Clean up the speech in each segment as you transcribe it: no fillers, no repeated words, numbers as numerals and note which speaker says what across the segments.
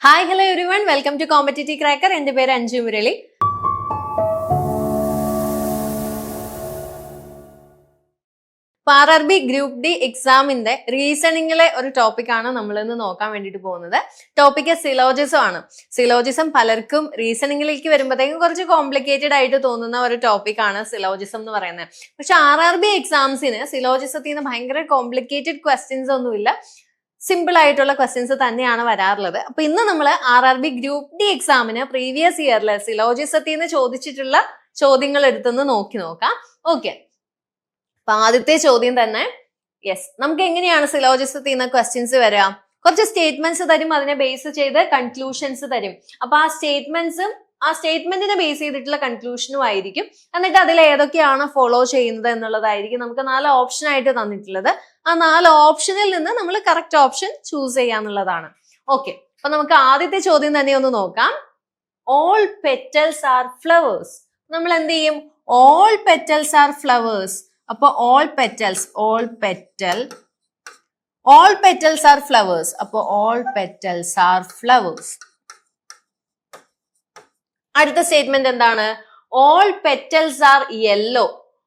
Speaker 1: Hi hello everyone, welcome to competitive cracker. എന്റെ പേര് Anju Murali. RRB group D എക്സാമിന്റെ റീസണിങ്ങിലെ ഒരു ടോപ്പിക്കാണ് നമ്മൾ ഇന്ന് നോക്കാൻ വേണ്ടിയിട്ട് പോകുന്നത്. ടോപ്പിക്ക് സിലോജിസം ആണ്. സിലോജിസം പലർക്കും റീസണിങ്ങിലേക്ക് വരുമ്പോഴത്തേക്കും കുറച്ച് കോംപ്ലിക്കേറ്റഡ് ആയിട്ട് തോന്നുന്ന ഒരു ടോപ്പിക്കാണ് സിലോജിസം എന്ന് പറയുന്നത്. പക്ഷെ RRB എക്സാംസിന് സിലോജിസത്തിൽ നിന്ന് ഭയങ്കര കോംപ്ലിക്കേറ്റഡ് ക്വസ്റ്റ്യൻസ് ഒന്നുമില്ല, സിമ്പിൾ ആയിട്ടുള്ള ക്വസ്റ്റ്യൻസ് തന്നെയാണ് വരാറുള്ളത്. അപ്പൊ ഇന്ന് നമ്മൾ RRB ഗ്രൂപ്പ് ഡി എക്സാമിന് പ്രീവിയസ് ഇയറിലെ സിലോജിസത്തിൽ നിന്ന് ചോദിച്ചിട്ടുള്ള ചോദ്യങ്ങൾ എടുത്തൊന്ന് നോക്കാം. ഓക്കെ, അപ്പൊ ആദ്യത്തെ ചോദ്യം തന്നെ, നമുക്ക് എങ്ങനെയാണ് സിലോജിസത്തിൽ നിന്ന് ക്വസ്റ്റ്യൻസ് വരിക? കുറച്ച് സ്റ്റേറ്റ്മെന്റ്സ് തരും, അതിനെ ബേസ് ചെയ്ത് കൺക്ലൂഷൻസ് തരും. അപ്പൊ ആ സ്റ്റേറ്റ്മെന്റിനെ ബേസ് ചെയ്തിട്ടുള്ള കൺക്ലൂഷനും ആയിരിക്കും. എന്നിട്ട് അതിൽ ഏതൊക്കെയാണ് ഫോളോ ചെയ്യുന്നത് എന്നുള്ളതായിരിക്കും നമുക്ക് 4 ഓപ്ഷൻ ആയിട്ട് തന്നിട്ടുള്ളത്. ആ 4 ഓപ്ഷനിൽ നിന്ന് നമ്മൾ കറക്റ്റ് ഓപ്ഷൻ ചൂസ് ചെയ്യാന്നുള്ളതാണ്. ഓക്കെ, അപ്പൊ നമുക്ക് ആദ്യത്തെ ചോദ്യം തന്നെ ഒന്ന് നോക്കാം. All petals are flowers. നമ്മൾ എന്ത് ചെയ്യും? All petals are flowers. അപ്പൊ ഓൾ പെറ്റൽസ് ആർ ഫ്ലവേഴ്സ്. അപ്പൊ ഓൾ പെറ്റൽസ് ആർ ഫ്ലവേഴ്സ്. അടുത്ത സ്റ്റേറ്റ്മെന്റ് എന്താണ്? All petals are yellow.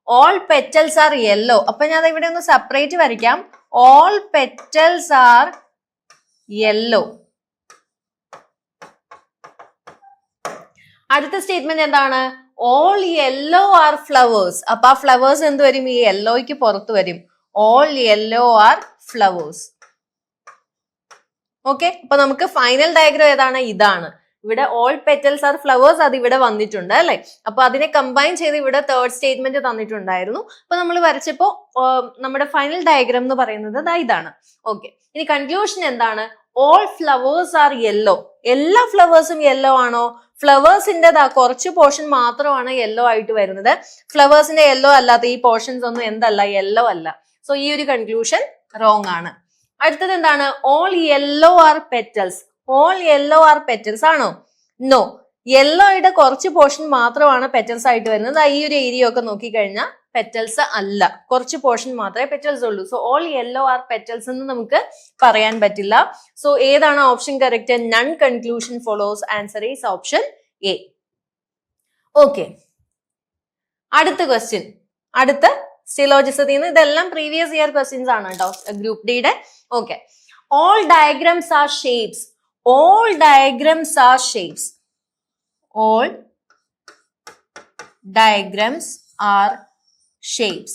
Speaker 1: All petals are yellow. അപ്പൊ ഞാൻ ഇവിടെ ഒന്ന് സെപ്പറേറ്റ് വരയ്ക്കാം. All petals are yellow. അടുത്ത സ്റ്റേറ്റ്മെന്റ് എന്താണ്? All yellow are flowers. അപ്പൊ ആ ഫ്ലവേഴ്സ് എന്ത് വരും? ഈ യെല്ലോയ്ക്ക് പുറത്ത് വരും. All yellow are flowers. Okay, അപ്പൊ നമുക്ക് ഫൈനൽ ഡയഗ്രം ഏതാണ്? ഇതാണ്. ഇവിടെ ഓൾ പെറ്റൽസ് ആർ ഫ്ലവേഴ്സ് അത് ഇവിടെ വന്നിട്ടുണ്ട് അല്ലെ. അപ്പൊ അതിനെ കമ്പൈൻ ചെയ്ത് ഇവിടെ തേർഡ് സ്റ്റേറ്റ്മെന്റ് തന്നിട്ടുണ്ടായിരുന്നു. അപ്പൊ നമ്മൾ വരച്ചപ്പോ നമ്മുടെ ഫൈനൽ ഡയഗ്രം എന്ന് പറയുന്നത് ഇതാണ്. ഓക്കെ, ഇനി കൺക്ലൂഷൻ എന്താണ്? All flowers are yellow. എല്ലാ ഫ്ലവേഴ്സും യെല്ലോ ആണോ? ഫ്ലവേഴ്സിന്റെ കുറച്ച് പോർഷൻ മാത്രമാണ് യെല്ലോ ആയിട്ട് വരുന്നത്. ഫ്ലവേഴ്സിന്റെ യെല്ലോ അല്ലാത്ത ഈ പോർഷൻസ് ഒന്നും എന്തല്ല? യെല്ലോ അല്ല. സോ ഈ ഒരു കൺക്ലൂഷൻ റോങ് ആണ്. അടുത്തത് എന്താണ്? All yellow R petals. All yellow R petals ആണോ? നോ, യെല്ലോയുടെ കുറച്ച് പോർഷൻ മാത്രമാണ് പെറ്റൽസ് ആയിട്ട് വരുന്നത്. ഈ ഒരു ഏരിയ ഒക്കെ നോക്കിക്കഴിഞ്ഞാൽ പെറ്റൽസ് അല്ല, കുറച്ച് പോർഷൻ മാത്രമേ പെറ്റൽസ് ഉള്ളൂ. So all yellow R petals എന്ന് നമുക്ക് പറയാൻ പറ്റില്ല. സോ ഏതാണ് option correct? None conclusion follows. Answer is option A. Okay, അടുത്ത ക്വസ്റ്റ്യൻ. അടുത്ത സിലോജിസത്തിൽ നിന്ന് ഇതെല്ലാം പ്രീവിയസ് ഇയർ ക്വസ്റ്റ്യൻസ് ആണ് കേട്ടോ, ഗ്രൂപ്പ് ഡിയുടെ. Okay, all diagrams are shapes. All diagrams are shapes. All diagrams are shapes.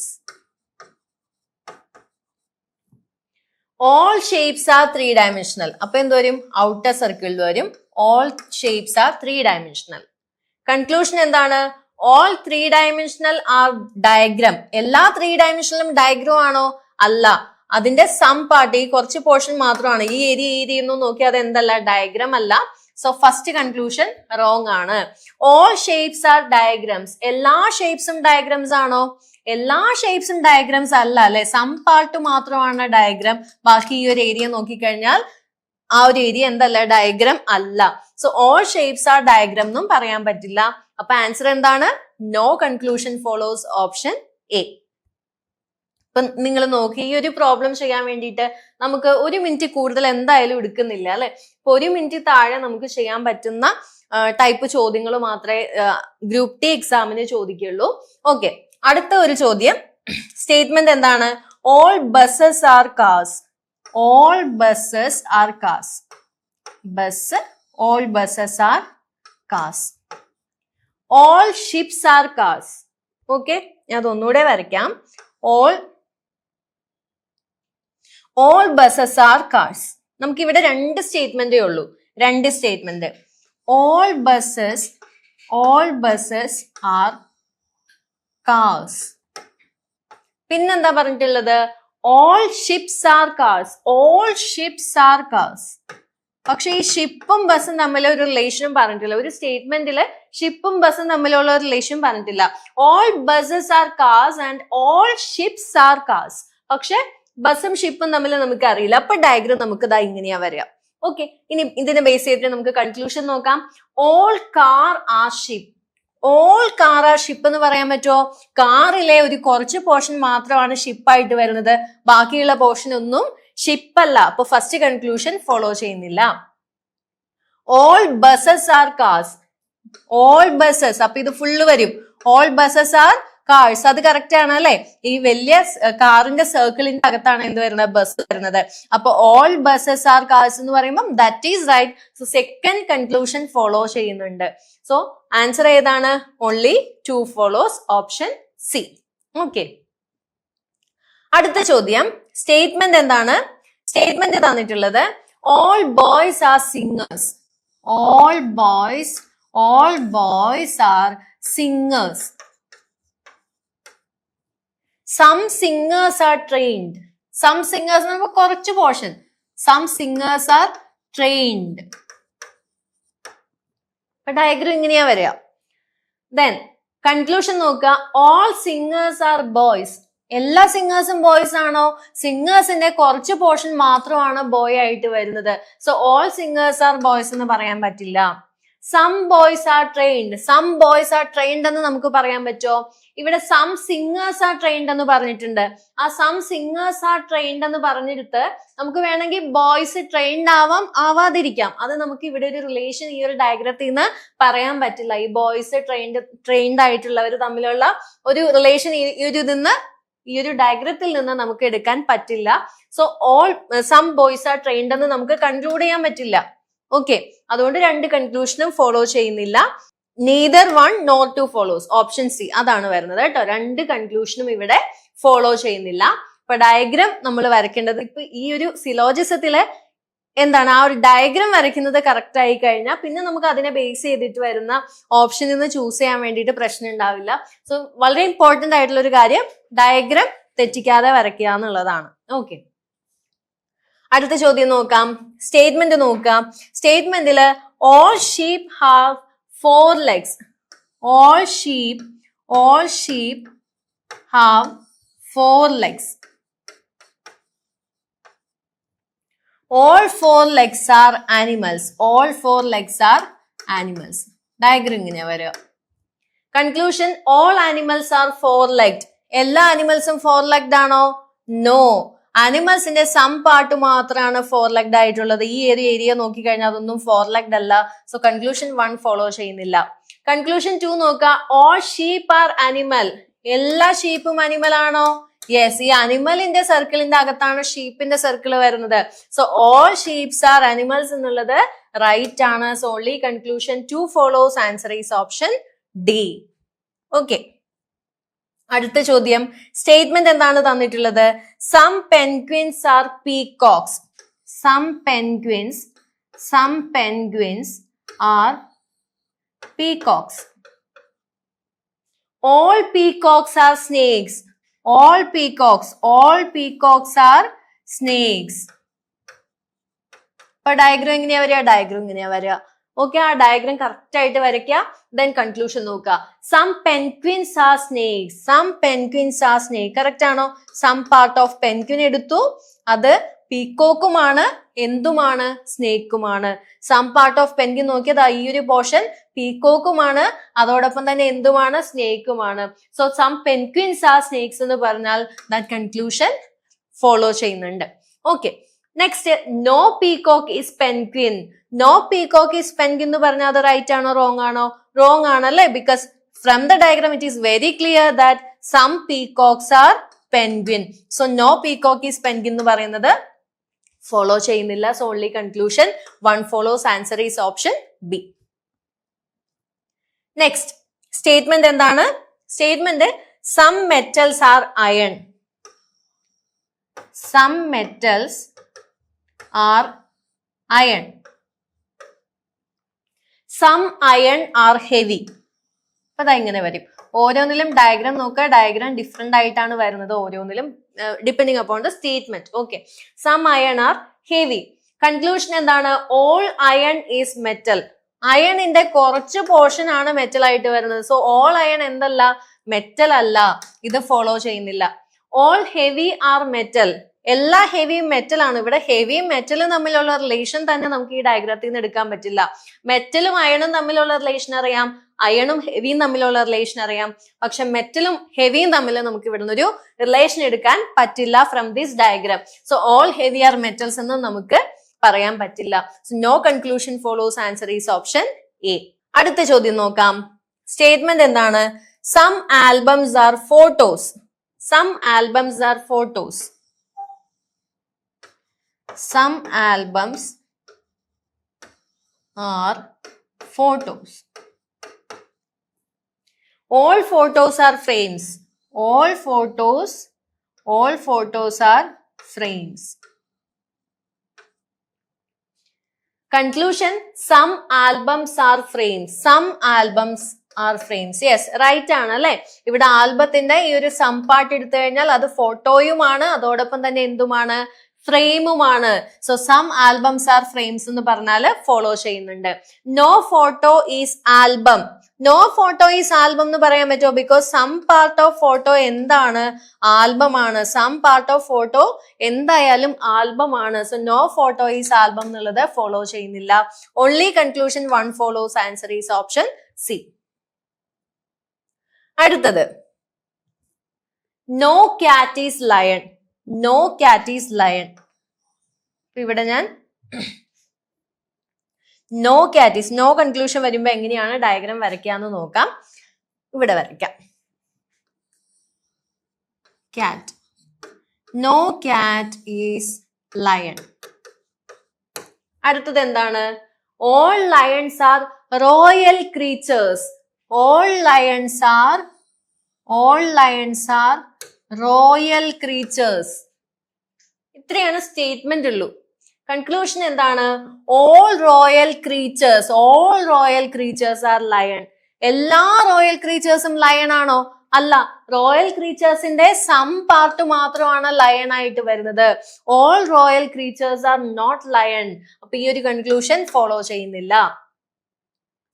Speaker 1: All shapes are 3-dimensional. അപ്പൊ എന്ത് വരും? ഔട്ടർ സർക്കിൾ വരും. All shapes are 3-dimensional. Conclusion എന്താണ്? All 3-dimensional are diagram. എല്ലാ 3-dimensionalum diagram ആണോ? അല്ല, അതിന്റെ സം പാർട്ട്, ഈ കുറച്ച് പോർഷൻ മാത്രമാണ്. ഈ ഏരിയ ഒന്നും നോക്കി അത് എന്തല്ല? ഡയഗ്രാം അല്ല. സോ ഫസ്റ്റ് കൺക്ലൂഷൻ റോങ് ആണ്. All shapes are diagrams. എല്ലാ ഷേപ്സും ഡയഗ്രാംസ് ആണോ? എല്ലാ ഷേപ്സും ഡയഗ്രാംസ് അല്ല അല്ലെ. സം പാർട്ട് മാത്രമാണ് ഡയഗ്രാം. ബാക്കി ഈ ഒരു ഏരിയ നോക്കിക്കഴിഞ്ഞാൽ ആ ഒരു ഏരിയ എന്തല്ല? ഡയഗ്രാം അല്ല. So all shapes are diagram എന്നും പറയാൻ പറ്റില്ല. അപ്പൊ ആൻസർ എന്താണ്? No conclusion follows. Option A. ഇപ്പൊ നിങ്ങൾ നോക്കി, ഈ ഒരു പ്രോബ്ലം ചെയ്യാൻ വേണ്ടിയിട്ട് നമുക്ക് 1 മിനിറ്റ് കൂടുതൽ എന്തായാലും എടുക്കുന്നില്ല അല്ലെ. ഇപ്പൊ 1 മിനിറ്റ് താഴെ നമുക്ക് ചെയ്യാൻ പറ്റുന്ന ടൈപ്പ് ചോദ്യങ്ങൾ മാത്രമേ ഗ്രൂപ്പ് ഡി എക്സാമിന് ചോദിക്കുള്ളൂ. ഓക്കെ, അടുത്ത ഒരു ചോദ്യം. സ്റ്റേറ്റ്മെന്റ് എന്താണ്? All buses are cars. All buses are cars. All buses are cars. All ships are cars. Okay, ഞാൻ അതൊന്നുകൂടെ വരയ്ക്കാം. All buses are cars. നമുക്ക് ഇവിടെ 2 സ്റ്റേറ്റ്മെന്റേ ഉള്ളൂ. 2 statement. All buses are cars. പിന്നെന്താ പറഞ്ഞിട്ടുള്ളത്? All ships are cars. All ships are cars. പക്ഷെ ഈ ഷിപ്പും ബസ്സും തമ്മിൽ ഒരു റിലേഷനും പറഞ്ഞിട്ടില്ല. ഒരു സ്റ്റേറ്റ്മെന്റില് ഷിപ്പും ബസ്സും തമ്മിലുള്ള ഒരു റിലേഷൻ പറഞ്ഞിട്ടില്ല. All buses are cars and all ships are cars. പക്ഷെ ബസ്സും ഷിപ്പും തമ്മിൽ നമുക്ക് അറിയില്ല. അപ്പൊ ഡയഗ്രം നമുക്ക് ഇങ്ങനെയാ വരിക. ഓക്കെ, ഇനി ഇതിനെ ബേസ് ചെയ്തിട്ട് നമുക്ക് കൺക്ലൂഷൻ നോക്കാം. All car are ship. All car are ship എന്ന് പറയാൻ പറ്റുമോ? കാറിലെ ഒരു കുറച്ച് പോർഷൻ മാത്രമാണ് ഷിപ്പായിട്ട് വരുന്നത്, ബാക്കിയുള്ള പോർഷൻ ഒന്നും ഷിപ്പ് അല്ല. അപ്പൊ ഫസ്റ്റ് കൺക്ലൂഷൻ ഫോളോ ചെയ്യുന്നില്ല. All buses are cars. All buses, അപ്പൊ ഇത് ഫുള്ള് വരും. ഓൾ ബസസ് ആർ കാർസ്, അത് കറക്റ്റ് ആണ് അല്ലെ. ഈ വലിയ കാറിന്റെ സർക്കിളിന്റെ അകത്താണ് എന്ത് വരുന്നത്, ബസ് വരുന്നത്. അപ്പൊ ഓൾ ബസസ് ആർ കാർസ് എന്ന് പറയുമ്പോൾ that is right. So second conclusion follow ചെയ്യുന്നുണ്ട്. സോ ആൻസർ ഏതാണ്? Only 2 follows, option C. Okay, അടുത്ത ചോദ്യം സ്റ്റേറ്റ്മെന്റ് എന്താണ്? സ്റ്റേറ്റ്മെന്റ് തന്നിട്ടുള്ളത് all boys are singers. All boys are singers. Some singers are trained. Some singers എന്ന് കുറച്ച് portion. Some singers are trained. Diagram ഇങ്ങനെയാ വരിക. ദെൻ കൺക്ലൂഷൻ നോക്കുക. All singers are boys. എല്ലാ സിംഗേഴ്സും ബോയ്സ് ആണോ? സിംഗേഴ്സിന്റെ കുറച്ച് പോർഷൻ മാത്രമാണ് ബോയ് ആയിട്ട് വരുന്നത്. So all singers are boys എന്ന് പറയാൻ പറ്റില്ല. Some boys are trained. Some boys are trained എന്ന് നമുക്ക് പറയാൻ പറ്റുമോ? ഇവിടെ സം സിംഗേഴ്സ് ആർ ട്രെയിൻഡ് എന്ന് പറഞ്ഞിട്ടുണ്ട്. ആ സം സിംഗേഴ്സ് ആർ ട്രെയിൻഡ് എന്ന് പറഞ്ഞെടുത്ത് നമുക്ക് വേണമെങ്കിൽ ബോയ്സ് ട്രെയിൻഡ് ആവാതിരിക്കാം. അത് നമുക്ക് ഇവിടെ ഒരു റിലേഷൻ ഈ ഒരു ഡയഗ്രത്തിൽ നിന്ന് പറയാൻ പറ്റില്ല. ഈ ബോയ്സ് ട്രെയിൻഡ് ആയിട്ടുള്ളവർ തമ്മിലുള്ള ഒരു റിലേഷൻ ഈ ഒരു ഡയഗ്രത്തിൽ നിന്ന് നമുക്ക് എടുക്കാൻ പറ്റില്ല. So all some boys are trained എന്ന് നമുക്ക് കൺക്ലൂഡ് ചെയ്യാൻ പറ്റില്ല. ഓക്കെ, അതുകൊണ്ട് 2 കൺക്ലൂഷനും ഫോളോ ചെയ്യുന്നില്ല. neither 1 nor 2 follows, option C അതാണ് വരുന്നത് കേട്ടോ. 2 കൺക്ലൂഷനും ഇവിടെ ഫോളോ ചെയ്യുന്നില്ല. അപ്പൊ ഡയഗ്രം നമ്മൾ വരയ്ക്കേണ്ടത് ഇപ്പൊ ഈ ഒരു സിലോജിസത്തിലെ എന്താണ്, ആ ഒരു ഡയഗ്രം വരയ്ക്കുന്നത് കറക്റ്റ് ആയി കഴിഞ്ഞാൽ പിന്നെ നമുക്ക് അതിനെ ബേസ് ചെയ്തിട്ട് വരുന്ന ഓപ്ഷനിൽ നിന്ന് ചൂസ് ചെയ്യാൻ വേണ്ടിയിട്ട് പ്രശ്നം ഉണ്ടാവില്ല. സോ വളരെ ഇമ്പോർട്ടന്റ് ആയിട്ടുള്ള ഒരു കാര്യം ഡയഗ്രം തെറ്റിക്കാതെ വരയ്ക്കുക എന്നുള്ളതാണ്. ഓക്കെ, അടുത്ത ചോദ്യം നോക്കാം. സ്റ്റേറ്റ്മെന്റ് നോക്കാം. സ്റ്റേറ്റ്മെന്റില് all sheep have 4 legs. All sheep have 4 legs. All 4 legs are animals. All 4 legs are animals. Diagram ഇങ്ങനെ വരിക. Conclusion, all animals are 4-legged. എല്ലാ animalsഉം 4-legged ആണോ? No. അനിമൽസിന്റെ സം പാർട്ട് മാത്രമാണ് 4-legged ആയിട്ടുള്ളത്. ഈ ഒരു ഏരിയ നോക്കിക്കഴിഞ്ഞാൽ അതൊന്നും 4-legged അല്ല. സോ കൺക്ലൂഷൻ 1 ഫോളോ ചെയ്യുന്നില്ല. കൺക്ലൂഷൻ 2 നോക്കുക. All sheep are animal. എല്ലാ ഷീപ്പും അനിമൽ ആണോ? യെസ്, ഈ അനിമലിന്റെ സർക്കിളിന്റെ അകത്താണ് ഷീപ്പിന്റെ സർക്കിൾ വരുന്നത്. So all sheeps are animals എന്നുള്ളത് റൈറ്റ് ആണ്. So only conclusion 2 follows. Answer is option D. Okay, അടുത്ത ചോദ്യം സ്റ്റേറ്റ്മെന്റ് എന്താണ് തന്നിട്ടുള്ളത്? Some penguins are peacocks. Some penguins are peacocks. All peacocks are snakes. All peacocks are snakes. അപ്പൊ diagram എങ്ങനെയാ വരിക? Okay, ആ ഡയഗ്രം കറക്റ്റ് ആയിട്ട് വരയ്ക്കുക. ദെൻ കൺക്ലൂഷൻ നോക്കുക. Some penguins are snakes. Some penguins are snake. Correct ആണോ? Some part of penguin എടുത്തു, അത് പീക്കോക്കുമാണ്, എന്തുമാണ്? സ്നേക്കുമാണ്. സം പാർട്ട് ഓഫ് പെൻഗ്വിൻ നോക്കിയത് ഈ ഒരു പോർഷൻ പീക്കോക്കുമാണ്, അതോടൊപ്പം തന്നെ എന്തുമാണ്? സ്നേക്കുമാണ്. So some penguins are snakes എന്ന് പറഞ്ഞാൽ ദാറ്റ് കൺക്ലൂഷൻ ഫോളോ ചെയ്യുന്നുണ്ട്. Okay, next no peacock is penguin. No peacock is penguin എന്ന് പറഞ്ഞാൽ അത് റൈറ്റ് ആണോ റോങ് ആണോ? റോങ് ആണല്ലേ, because from the diagram it is very clear that some peacocks are penguin. So no peacock is penguin എന്ന് പറയുന്നത് follow ചെയ്യുന്നില്ല. So only conclusion 1 follows. Answer is option B. Next statement എന്താണ്? Statement some metals are iron. Some metals are iron. Some iron are heavy. അപ്പൊ അതെങ്ങനെ വരും? ഓരോന്നിലും diagram നോക്കുക. Diagram different ആയിട്ടാണ് വരുന്നത് ഓരോന്നിലും, depending upon the statement. Okay, some iron are heavy. Conclusion എന്താണ്? All iron is metal. അയണിന്റെ കുറച്ച് പോർഷൻ ആണ് മെറ്റൽ ആയിട്ട് വരുന്നത്. സോ ഓൾ അയൺ എന്തല്ല? മെറ്റൽ അല്ല. ഇത് ഫോളോ ചെയ്യുന്നില്ല. All heavy are metal. എല്ലാ ഹെവിയും മെറ്റൽ ആണ്. ഇവിടെ ഹെവിയും മെറ്റലും തമ്മിലുള്ള റിലേഷൻ തന്നെ നമുക്ക് ഈ ഡയഗ്രത്തിൽ നിന്ന് എടുക്കാൻ പറ്റില്ല. മെറ്റലും അയണും തമ്മിലുള്ള റിലേഷൻ അറിയാം, അയണും ഹെവിയും തമ്മിലുള്ള റിലേഷൻ അറിയാം, പക്ഷെ മെറ്റലും ഹെവിയും തമ്മിൽ നമുക്ക് ഇവിടെ നിന്നൊരു റിലേഷൻ എടുക്കാൻ പറ്റില്ല from this diagram. So all heavy are metals എന്ന് നമുക്ക് പറയാൻ പറ്റില്ല. No conclusion follows, answer is option A. അടുത്ത ചോദ്യം നോക്കാം. സ്റ്റേറ്റ്മെന്റ് എന്താണ്? Some albums are photos. Some albums are photos. Some albums are photos. All photos are frames. All photos are frames. Conclusion, some albums are frames. Some albums are frames. Yes, right ആണ് അല്ലെ. ഇവിടെ ആൽബത്തിന്റെ ഈ ഒരു some part എടുത്തു കഴിഞ്ഞാൽ അത് ഫോട്ടോയുമാണ്, അതോടൊപ്പം തന്നെ എന്തുമാണ്? ഫ്രെയിമുമാണ്. So some albums are frames എന്ന് പറഞ്ഞാൽ ഫോളോ ചെയ്യുന്നുണ്ട്. No photo is album. No photo is album എന്ന് പറയാൻ പറ്റുമോ? Because some part of photo എന്താണ്? ആൽബമാണ്. സം പാർട്ട് ഓഫ് ഫോട്ടോ എന്തായാലും ആൽബമാണ്. So no photo is album എന്നുള്ളത് ഫോളോ ചെയ്യുന്നില്ല. Only conclusion 1 follows, answer is option C. അടുത്തത്, no cat is lion. No cat is lion. ഇവിടെ ഞാൻ no cat is, no conclusion വരുമ്പോ എങ്ങനെയാണ് ഡയഗ്രാം വരയ്ക്കാന്ന് നോക്കാം. ഇവിടെ വരയ്ക്കാം. കാറ്റ്. No cat is lion. അടുത്തത് എന്താണ്? All lions are royal creatures. All lions are royal creatures. ഇത്രയാണ് സ്റ്റേറ്റ്മെന്റ് ഉള്ളൂ. കൺക്ലൂഷൻ എന്താണ്? All royal creatures are lion. എല്ലാ റോയൽ ക്രീച്ചേഴ്സും ലയൺ ആണോ? അല്ല. റോയൽ ക്രീച്ചേഴ്സിന്റെ സം പാർട്ട് മാത്രമാണ് ലയൺ ആയിട്ട് വരുന്നത്. All royal creatures are not lion. അപ്പൊ ഈ ഒരു കൺക്ലൂഷൻ ഫോളോ ചെയ്യുന്നില്ല.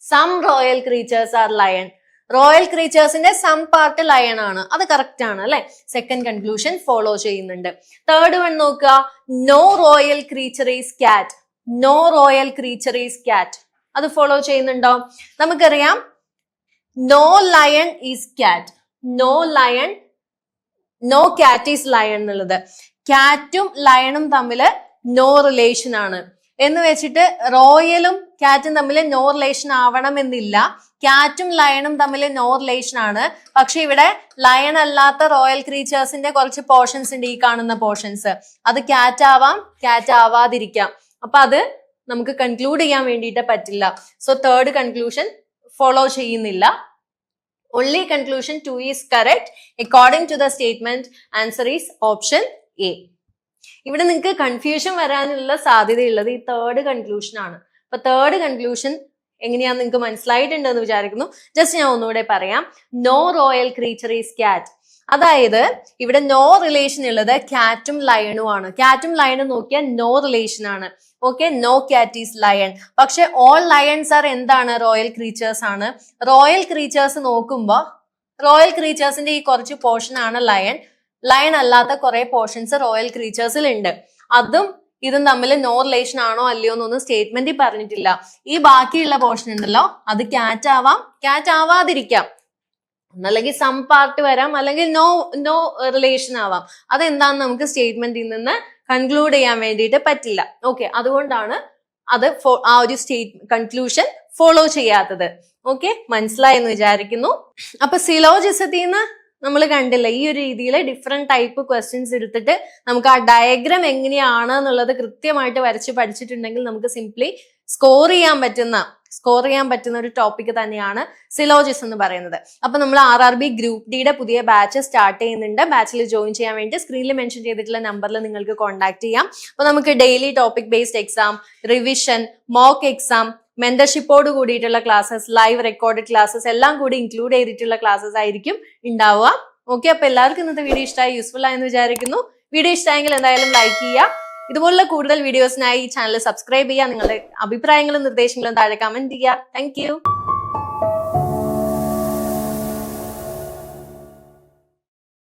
Speaker 1: Some royal creatures are lion. Royal ക്രീച്ചേഴ്സിന്റെ സം പാർട്ട് ലയൺ ആണ്, അത് കറക്റ്റ് ആണ് അല്ലെ. സെക്കൻഡ് കൺക്ലൂഷൻ ഫോളോ ചെയ്യുന്നുണ്ട്. തേർഡ് വൺ നോക്കുക. നോ റോയൽ ക്രീച്ചർ ഈസ് കാറ്റ്. നോ റോയൽ ക്രീച്ചർ ഈസ് കാറ്റ്. അത് ഫോളോ ചെയ്യുന്നുണ്ടോ? നമുക്കറിയാം നോ ലയൺ ഈസ് കാറ്റ്. നോ കാറ്റ് ഈസ് ലയൺ എന്നുള്ളത്. കാറ്റും ലയണും തമ്മിൽ നോ റിലേഷൻ ആണ് എന്ന് വെച്ചിട്ട് റോയലും കാറ്റും തമ്മിൽ നോ റിലേഷൻ ആവണമെന്നില്ല. കാറ്റും ലയണും തമ്മിൽ നോ റിലേഷൻ ആണ്. പക്ഷെ ഇവിടെ ലയൺ അല്ലാത്ത റോയൽ ക്രീച്ചേഴ്സിന്റെ കുറച്ച് പോർഷൻസ് ഉണ്ട്, ഈ കാണുന്ന പോർഷൻസ്. അത് കാറ്റ് ആവാം, കാറ്റ് ആവാതിരിക്കാം. അപ്പൊ അത് നമുക്ക് കൺക്ലൂഡ് ചെയ്യാൻ വേണ്ടിയിട്ട് പറ്റില്ല. സോ തേർഡ് കൺക്ലൂഷൻ ഫോളോ ചെയ്യുന്നില്ല. Only conclusion 2 is correct according to the statement. Answer is option A. ഇവിടെ നിങ്ങൾക്ക് കൺഫ്യൂഷൻ വരാനുള്ള സാധ്യതയുള്ളത് ഈ തേർഡ് കൺക്ലൂഷൻ ആണ്. അപ്പൊ തേർഡ് കൺക്ലൂഷൻ എങ്ങനെയാന്ന് നിങ്ങൾക്ക് മനസ്സിലായിട്ടുണ്ടെന്ന് വിചാരിക്കുന്നു. ജസ്റ്റ് ഞാൻ ഒന്നുകൂടെ പറയാം. നോ റോയൽ ക്രീച്ചർ ഈസ് കാറ്റ്. അതായത് ഇവിടെ നോ റിലേഷൻ ഉള്ളത് കാറ്റും ലയണും ആണ്. കാറ്റും ലയണും നോക്കിയാൽ നോ റിലേഷൻ ആണ്. Okay, no cat is lion. പക്ഷെ ഓൾ ലയൺസ് ആർ എന്താണ്? റോയൽ ക്രീച്ചേഴ്സ് ആണ്. റോയൽ ക്രീച്ചേഴ്സ് നോക്കുമ്പോ റോയൽ ക്രീച്ചേഴ്സിന്റെ ഈ കുറച്ച് പോർഷൻ ആണ് ലയൺ. ലയൺ അല്ലാത്ത കുറെ പോർഷൻസ് റോയൽ ക്രീച്ചേഴ്സിൽ ഉണ്ട്. അതും ഇതും തമ്മിൽ നോ റിലേഷൻ ആണോ അല്ലയോ എന്നൊന്നും സ്റ്റേറ്റ്മെന്റിൽ പറഞ്ഞിട്ടില്ല. ഈ ബാക്കിയുള്ള പോർഷൻ ഉണ്ടല്ലോ, അത് കാറ്റ് ആവാം, കാറ്റ് ആവാതിരിക്കാം. ഒന്നല്ലെങ്കിൽ സം പാർട്ട് വരാം, അല്ലെങ്കിൽ നോ റിലേഷൻ ആവാം. അതെന്താന്ന് നമുക്ക് സ്റ്റേറ്റ്മെന്റിൽ നിന്ന് കൺക്ലൂഡ് ചെയ്യാൻ വേണ്ടിയിട്ട് പറ്റില്ല. ഓക്കെ, അതുകൊണ്ടാണ് അത് ആ ഒരു കൺക്ലൂഷൻ ഫോളോ ചെയ്യാത്തത്. ഓക്കെ, മനസ്സിലായെന്ന് വിചാരിക്കുന്നു. അപ്പൊ സിലോജിസത്തിൽ നിന്ന് നമ്മൾ കണ്ടില്ല, ഈ ഒരു രീതിയിൽ ഡിഫറെന്റ് ടൈപ്പ് ക്വസ്റ്റ്യൻസ് എടുത്തിട്ട് നമുക്ക് ആ ഡയഗ്രാം എങ്ങനെയാണ് എന്നുള്ളത് കൃത്യമായിട്ട് വരച്ച് പഠിച്ചിട്ടുണ്ടെങ്കിൽ നമുക്ക് സിംപ്ലി സ്കോർ ചെയ്യാൻ പറ്റുന്ന ഒരു ടോപ്പിക് തന്നെയാണ് സിലോജിസ് എന്ന് പറയുന്നത്. അപ്പൊ നമ്മൾ RRB ഗ്രൂപ്പ് ഡിയുടെ പുതിയ ബാച്ച് സ്റ്റാർട്ട് ചെയ്യുന്നുണ്ട്. ബാച്ചിൽ ജോയിൻ ചെയ്യാൻ വേണ്ടി സ്ക്രീനിൽ മെൻഷൻ ചെയ്തിട്ടുള്ള നമ്പറിൽ നിങ്ങൾക്ക് കോൺടാക്ട് ചെയ്യാം. അപ്പൊ നമുക്ക് daily topic based exam, revision, mock exam, മെന്റർഷിപ്പോട് കൂടിയിട്ടുള്ള ക്ലാസ്സസ്, ലൈവ് റെക്കോർഡഡ് ക്ലാസ്സസ് എല്ലാം കൂടി ഇൻക്ലൂഡ് ചെയ്തിട്ടുള്ള ക്ലാസ്സസ് ആയിരിക്കും ഉണ്ടാവുക. ഓക്കെ, അപ്പൊ എല്ലാവർക്കും ഇന്നത്തെ വീഡിയോ ഇഷ്ടമായി, യൂസ്ഫുൾ ആയെന്ന് വിചാരിക്കുന്നു. വീഡിയോ ഇഷ്ടമായെങ്കിൽ എന്തായാലും ലൈക്ക് ചെയ്യുക. ഇതുപോലുള്ള കൂടുതൽ വീഡിയോസിനായി ഈ ചാനൽ സബ്സ്ക്രൈബ് ചെയ്യുക. നിങ്ങളുടെ അഭിപ്രായങ്ങളും നിർദ്ദേശങ്ങളും താഴെ കമന്റ് ചെയ്യുക. താങ്ക്